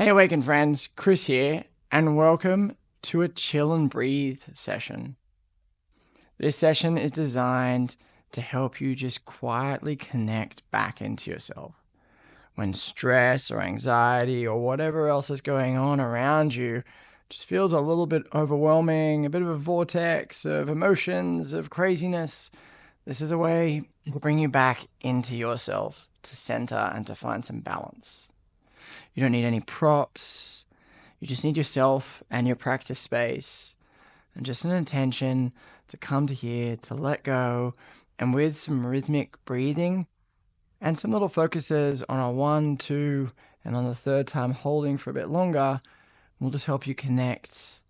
Hey Awaken friends, Chris here, and welcome to a chill and breathe session. This session is designed to help you just quietly connect back into yourself. When stress or anxiety or whatever else is going on around you just feels a little bit overwhelming, a bit of a vortex of emotions, of craziness, this is a way to bring you back into yourself, to center and to find some balance. You don't need any props. You just need yourself and your practice space and just an intention to come to here, to let go, and with some rhythmic breathing and some little focuses on a 1, 2, and on the third time holding for a bit longer, will just help you connect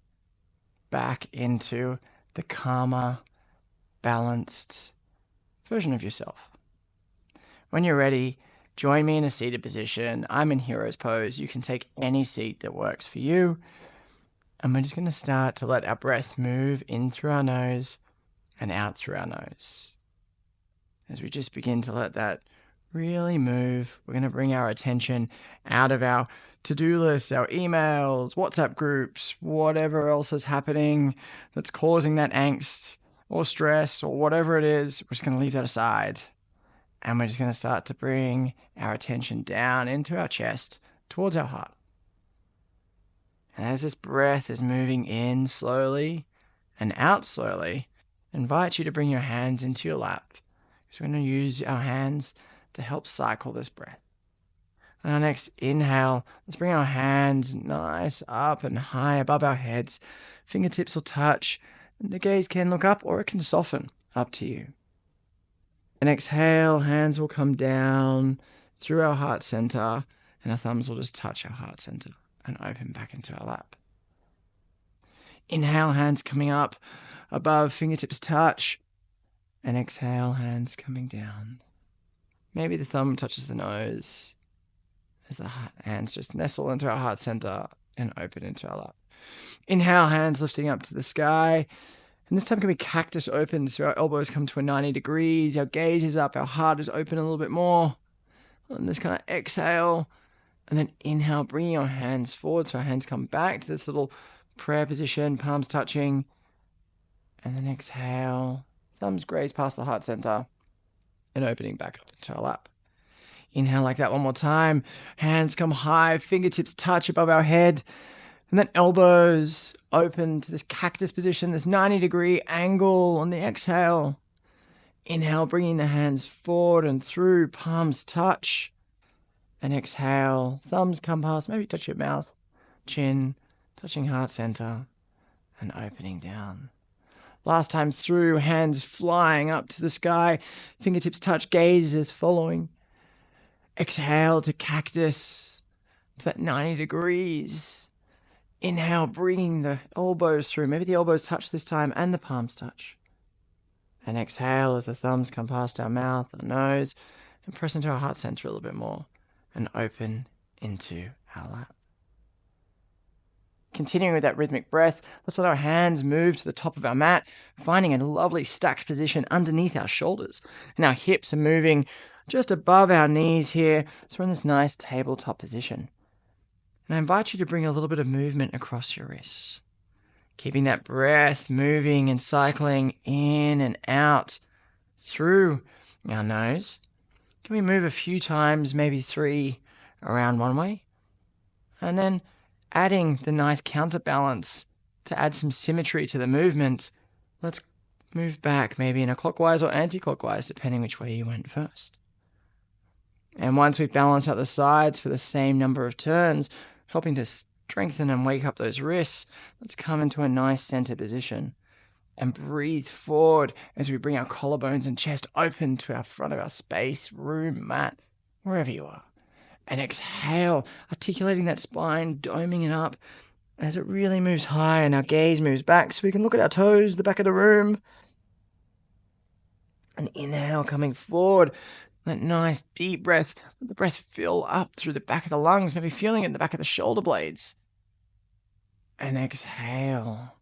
back into the calmer, balanced version of yourself. When you're ready, join me in a seated position. I'm in hero's pose. You can take any seat that works for you. And we're just going to start to let our breath move in through our nose and out through our nose. As we just begin to let that really move, we're going to bring our attention out of our to-do list, our emails, WhatsApp groups, whatever else is happening that's causing that angst or stress or whatever it is. We're just going to leave that aside. And we're just going to start to bring our attention down into our chest towards our heart. And as this breath is moving in slowly and out slowly, I invite you to bring your hands into your lap. So we're going to use our hands to help cycle this breath. On our next inhale, let's bring our hands nice up and high above our heads. Fingertips will touch. The gaze can look up or it can soften, up to you. And exhale, hands will come down through our heart center, and our thumbs will just touch our heart center and open back into our lap. Inhale, hands coming up above, fingertips touch, and exhale, hands coming down. Maybe the thumb touches the nose as the hands just nestle into our heart center and open into our lap. Inhale, hands lifting up to the sky. And this time can be cactus open, so our elbows come to a 90 degrees, our gaze is up, our heart is open a little bit more. And this kind of exhale, and then inhale, bringing our hands forward, so our hands come back to this little prayer position, palms touching. And then exhale, thumbs graze past the heart center, and opening back up into our lap. Inhale like that one more time, hands come high, fingertips touch above our head. And then elbows open to this cactus position, this 90-degree angle on the exhale. Inhale, bringing the hands forward and through, palms touch. And exhale, thumbs come past, maybe touch your mouth, chin, touching heart center, and opening down. Last time through, hands flying up to the sky, fingertips touch, gaze is following. Exhale to cactus, to that 90 degrees. Inhale, bringing the elbows through. Maybe the elbows touch this time and the palms touch. And exhale as the thumbs come past our mouth, our nose, and press into our heart center a little bit more and open into our lap. Continuing with that rhythmic breath, let's let our hands move to the top of our mat, finding a lovely stacked position underneath our shoulders. And our hips are moving just above our knees here, so we're in this nice tabletop position. And I invite you to bring a little bit of movement across your wrists, keeping that breath moving and cycling in and out through our nose. Can we move a few times, maybe 3 around one way? And then adding the nice counterbalance to add some symmetry to the movement, let's move back maybe in a clockwise or anti-clockwise, depending which way you went first. And once we've balanced out the sides for the same number of turns, helping to strengthen and wake up those wrists, let's come into a nice center position and breathe forward as we bring our collarbones and chest open to our front of our space, room, mat, wherever you are. And exhale, articulating that spine, doming it up as it really moves high and our gaze moves back so we can look at our toes, the back of the room. And inhale, coming forward. That nice deep breath, let the breath fill up through the back of the lungs, maybe feeling it in the back of the shoulder blades. And exhale,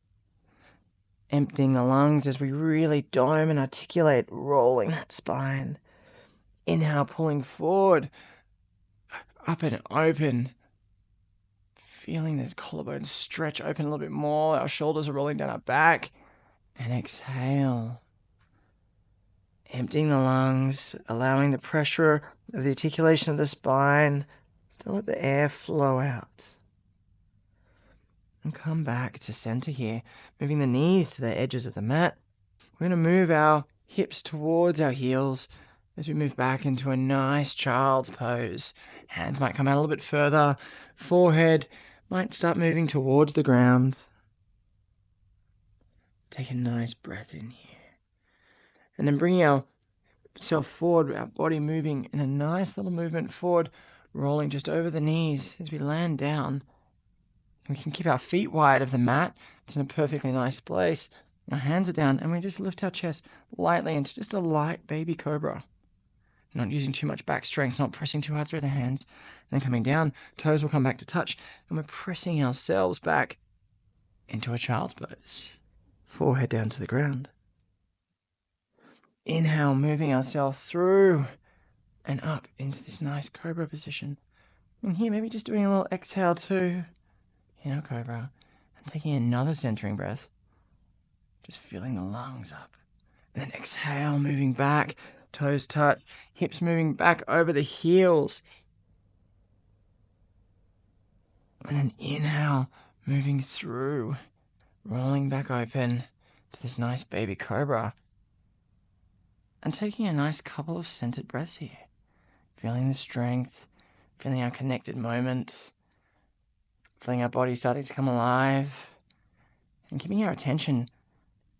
emptying the lungs as we really dome and articulate, rolling that spine. Inhale, pulling forward, up and open. feeling this collarbone stretch open a little bit more. Our shoulders are rolling down our back. And exhale. Emptying the lungs, allowing the pressure of the articulation of the spine to let the air flow out. And come back to center here, moving the knees to the edges of the mat. We're going to move our hips towards our heels as we move back into a nice child's pose. Hands might come out a little bit further. Forehead might start moving towards the ground. Take a nice breath in here. And then bringing ourselves forward, our body moving in a nice little movement forward, rolling just over the knees as we land down. We can keep our feet wide of the mat. It's in a perfectly nice place. Our hands are down, and we just lift our chest lightly into just a light baby cobra. Not using too much back strength, not pressing too hard through the hands. Then coming down, toes will come back to touch, and we're pressing ourselves back into a child's pose. Forehead down to the ground. Inhale, moving ourselves through and up into this nice cobra position. And here, maybe just doing a little exhale too. Cobra. And taking another centering breath. Just filling the lungs up. And then exhale, moving back. Toes touch. Hips moving back over the heels. And then inhale, moving through. Rolling back open to this nice baby cobra. And taking a nice couple of centered breaths here. Feeling the strength. Feeling our connected moment. Feeling our body starting to come alive. And keeping our attention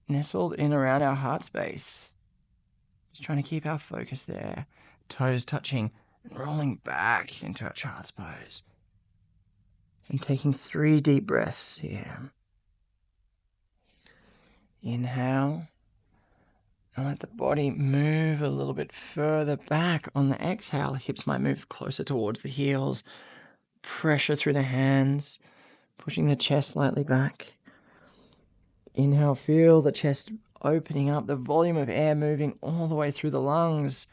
nestled in around our heart space. Just trying to keep our focus there. Toes touching and rolling back into our child's pose. And taking 3 deep breaths here. Inhale. And let the body move a little bit further back on the exhale. Hips might move closer towards the heels. Pressure through the hands. Pushing the chest slightly back. Inhale, feel the chest opening up. The volume of air moving all the way through the lungs.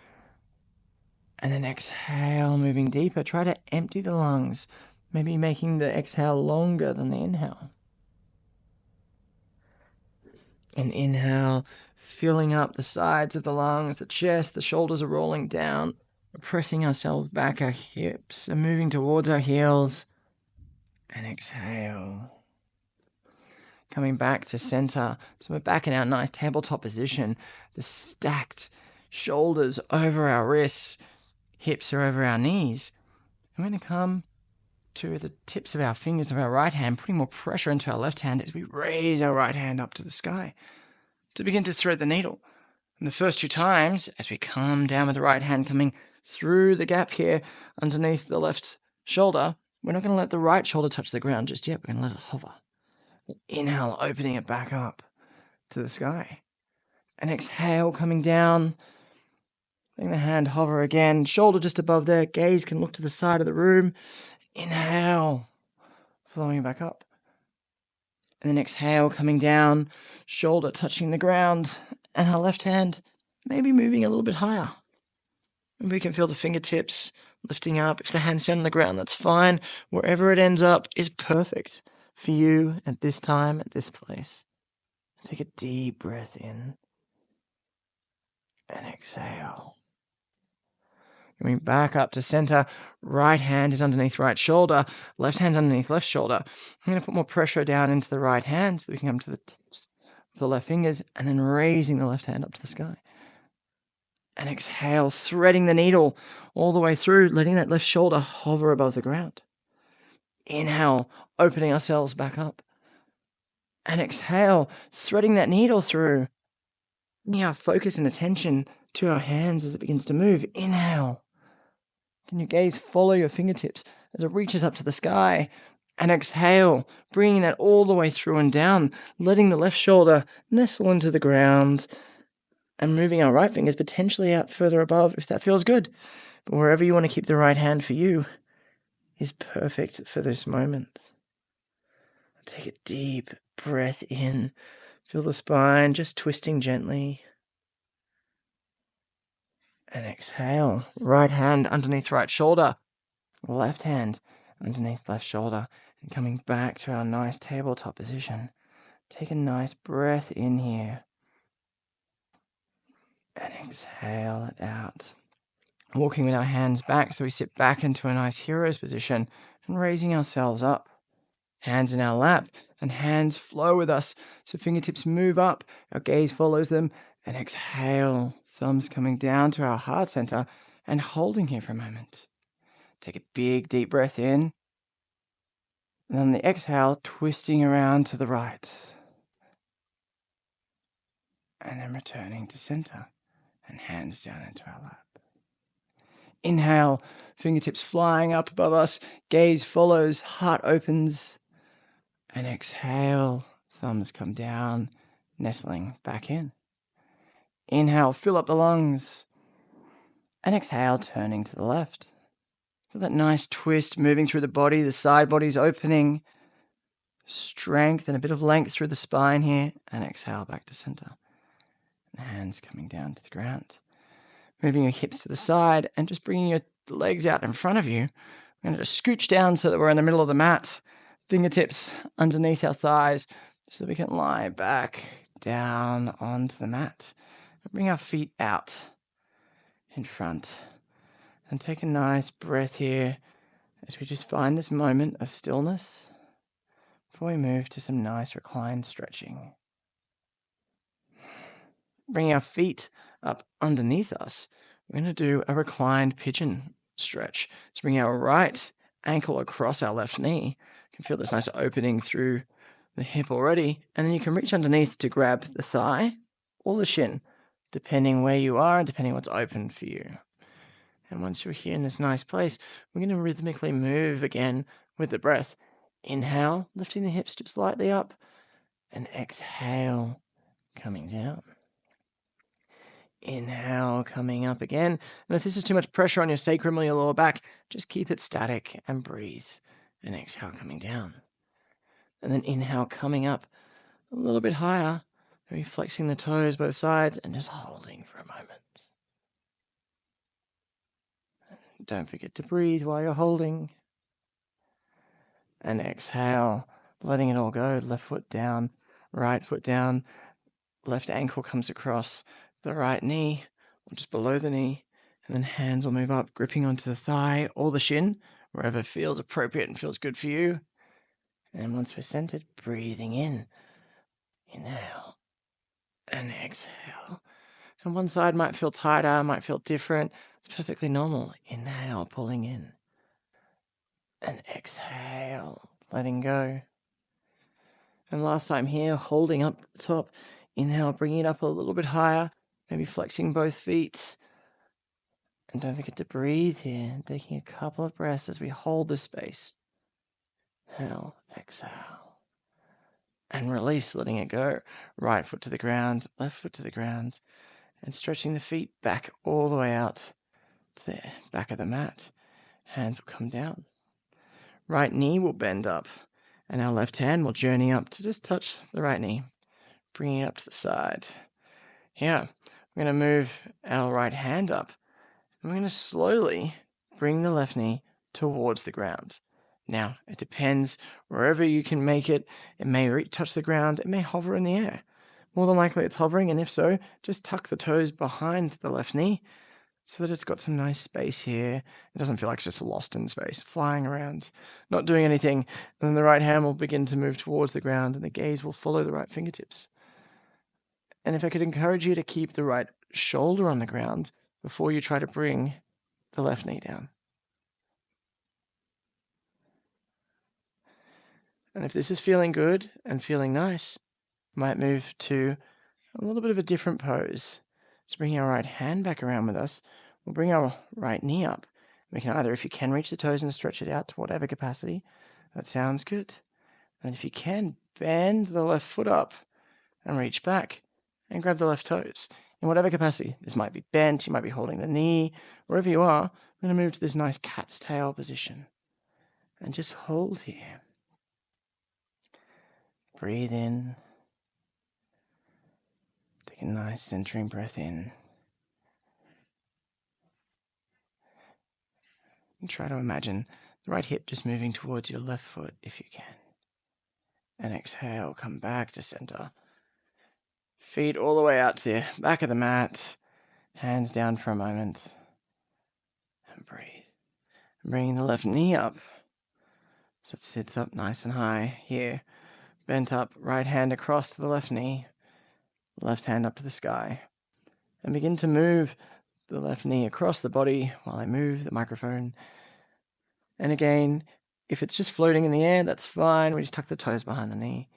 And then exhale, moving deeper. Try to empty the lungs. Maybe making the exhale longer than the inhale. And inhale, filling up the sides of the lungs, the chest, the shoulders are rolling down. We're pressing ourselves back, our hips are moving towards our heels. And exhale. Coming back to center. So we're back in our nice tabletop position. The stacked shoulders over our wrists. Hips are over our knees. I'm going to come to the tips of our fingers of our right hand, putting more pressure into our left hand as we raise our right hand up to the sky to begin to thread the needle. And the first 2 times, as we come down with the right hand coming through the gap here underneath the left shoulder, we're not going to let the right shoulder touch the ground just yet. We're going to let it hover. Inhale, opening it back up to the sky. And exhale, coming down. Letting the hand hover again. Shoulder just above there. Gaze can look to the side of the room. Inhale, flowing back up. And then exhale, coming down. Shoulder touching the ground. And our left hand maybe moving a little bit higher. And we can feel the fingertips lifting up. If the hand's down on the ground, that's fine. Wherever it ends up is perfect for you at this time, at this place. Take a deep breath in. And exhale. Coming back up to center. Right hand is underneath right shoulder. Left hand's underneath left shoulder. I'm going to put more pressure down into the right hand so that we can come to the tips of the left fingers and then raising the left hand up to the sky. And exhale, threading the needle all the way through, letting that left shoulder hover above the ground. Inhale, opening ourselves back up. And exhale, threading that needle through. Bringing our focus and attention to our hands as it begins to move. Inhale. Can your gaze follow your fingertips as it reaches up to the sky? And exhale, bringing that all the way through and down, letting the left shoulder nestle into the ground and moving our right fingers potentially out further above if that feels good. But wherever you want to keep the right hand for you is perfect for this moment. Take a deep breath in. Feel the spine just twisting gently. And exhale. Right hand underneath right shoulder. Left hand underneath left shoulder. And coming back to our nice tabletop position, take a nice breath in here. And exhale it out. Walking with our hands back so we sit back into a nice hero's position and raising ourselves up. Hands in our lap and hands flow with us. So fingertips move up, our gaze follows them, and exhale. Thumbs coming down to our heart center and holding here for a moment. Take a big deep breath in. And on the exhale, twisting around to the right. And then returning to center and hands down into our lap. Inhale, fingertips flying up above us, gaze follows, heart opens. And exhale, thumbs come down, nestling back in. Inhale, fill up the lungs. And exhale, turning to the left. Feel that nice twist moving through the body, the side body's opening. Strength and a bit of length through the spine here. And exhale back to center. And hands coming down to the ground. Moving your hips to the side and just bringing your legs out in front of you. We're going to just scooch down so that we're in the middle of the mat. Fingertips underneath our thighs so that we can lie back down onto the mat. And bring our feet out in front. And take a nice breath here as we just find this moment of stillness before we move to some nice reclined stretching. Bring our feet up underneath us. We're going to do a reclined pigeon stretch. So bring our right ankle across our left knee. You can feel this nice opening through the hip already. And then you can reach underneath to grab the thigh or the shin, depending where you are and depending what's open for you. And once you're here in this nice place, we're going to rhythmically move again with the breath. Inhale, lifting the hips just slightly up. And exhale, coming down. Inhale, coming up again. And if this is too much pressure on your sacrum or your lower back, just keep it static and breathe. And exhale, coming down. And then inhale, coming up a little bit higher. Maybe flexing the toes both sides and just holding for a moment. And don't forget to breathe while you're holding. And exhale, letting it all go. Left foot down, right foot down. Left ankle comes across the right knee, or just below the knee, and then hands will move up, gripping onto the thigh or the shin, wherever feels appropriate and feels good for you. And once we're centered, breathing in. Inhale and exhale. And one side might feel tighter, might feel different. It's perfectly normal. Inhale, pulling in. And exhale, letting go. And last time here, holding up the top. Inhale, bringing it up a little bit higher. Maybe flexing both feet. And don't forget to breathe here, taking a couple of breaths as we hold this space. Inhale, exhale. And release, letting it go. Right foot to the ground, left foot to the ground. And stretching the feet back all the way out to the back of the mat. Hands will come down. Right knee will bend up. And our left hand will journey up to just touch the right knee. Bringing it up to the side. Here, we're going to move our right hand up. And we're going to slowly bring the left knee towards the ground. Now, it depends wherever you can make it. It may touch the ground. It may hover in the air. More than likely it's hovering, and if so, just tuck the toes behind the left knee so that it's got some nice space here. It doesn't feel like it's just lost in space, flying around, not doing anything. And then the right hand will begin to move towards the ground, and the gaze will follow the right fingertips. And if I could encourage you to keep the right shoulder on the ground before you try to bring the left knee down. And if this is feeling good and feeling nice, you might move to a little bit of a different pose. So bringing our right hand back around with us, we'll bring our right knee up. We can either, if you can, reach the toes and stretch it out to whatever capacity. That sounds good. And if you can, bend the left foot up and reach back and grab the left toes. In whatever capacity. This might be bent, you might be holding the knee. Wherever you are, we're going to move to this nice cat's tail position. And just hold here. Breathe in. Take a nice centering breath in. And try to imagine The right hip just moving towards your left foot if you can. And exhale, come back to center. Feet all the way out to the back of the mat. Hands down for a moment. And breathe. Bringing the left knee up so it sits up nice and high here. Bent up, right hand across to the left knee. Left hand up to the sky. And begin to move the left knee across the body while I move the microphone. And again, if it's just floating in the air, that's fine. We just tuck the toes behind the knee.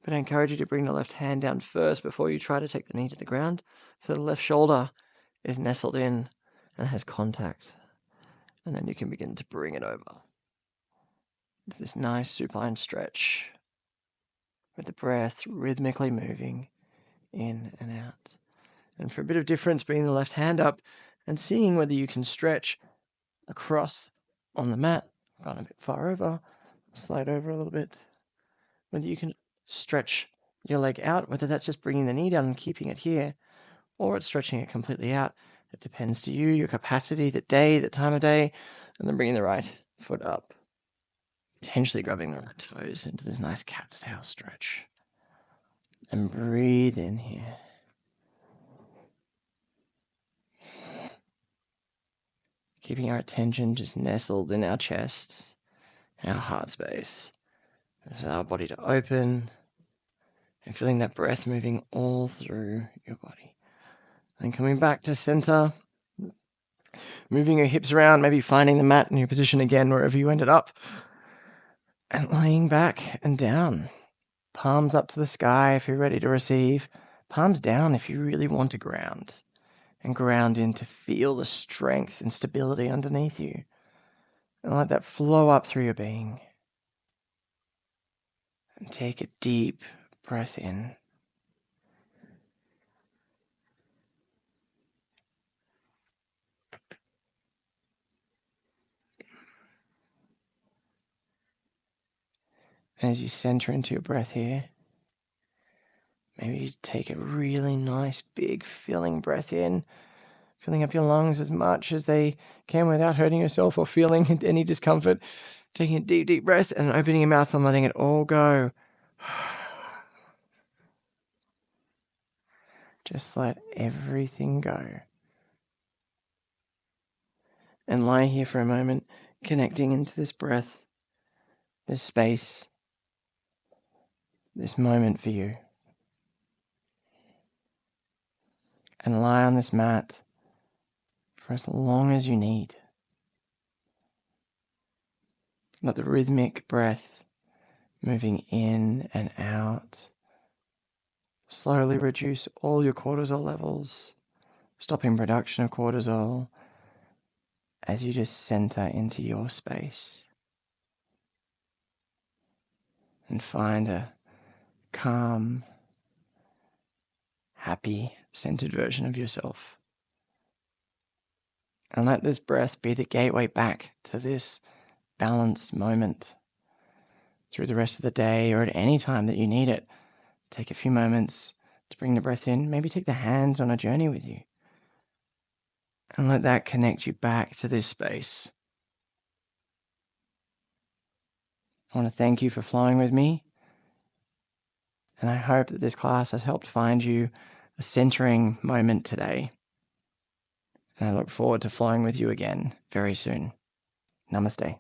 But I encourage you to bring the left hand down first before you try to take the knee to the ground, so the left shoulder is nestled in and has contact. And then you can begin to bring it over to this nice supine stretch with the breath rhythmically moving in and out. And for a bit of difference, bringing the left hand up and seeing whether you can stretch across on the mat. Gone a bit far over, slide over a little bit. Whether you can stretch your leg out, whether that's just bringing the knee down and keeping it here, or it's stretching it completely out. It depends to you, your capacity, the day, the time of day, and then bringing the right foot up. Potentially grabbing the right toes into this nice cat's tail stretch. And breathe in here. Keeping our attention just nestled in our chest, our heart space. As our body to open and feeling that breath moving all through your body. And coming back to center, moving your hips around, maybe finding the mat in your position again wherever you ended up. And laying back and down. Palms up to the sky if you're ready to receive. Palms down if you really want to ground. And ground in to feel the strength and stability underneath you. And let that flow up through your being. And take a deep breath in. And as you center into your breath here, maybe you take a really nice, big, filling breath in, filling up your lungs as much as they can without hurting yourself or feeling any discomfort. Taking a deep, deep breath and opening your mouth and letting it all go. Just let everything go. And lie here for a moment, connecting into this breath, this space, this moment for you. And lie on this mat for as long as you need. Let the rhythmic breath moving in and out slowly reduce all your cortisol levels, stopping production of cortisol as you just center into your space. And find a calm, happy, centered version of yourself. And let this breath be the gateway back to this balanced moment. Through the rest of the day or at any time that you need it, take a few moments to bring the breath in. Maybe take the hands on a journey with you. And let that connect you back to this space. I want to thank you for flowing with me. And I hope that this class has helped find you a centering moment today. And I look forward to flowing with you again very soon. Namaste.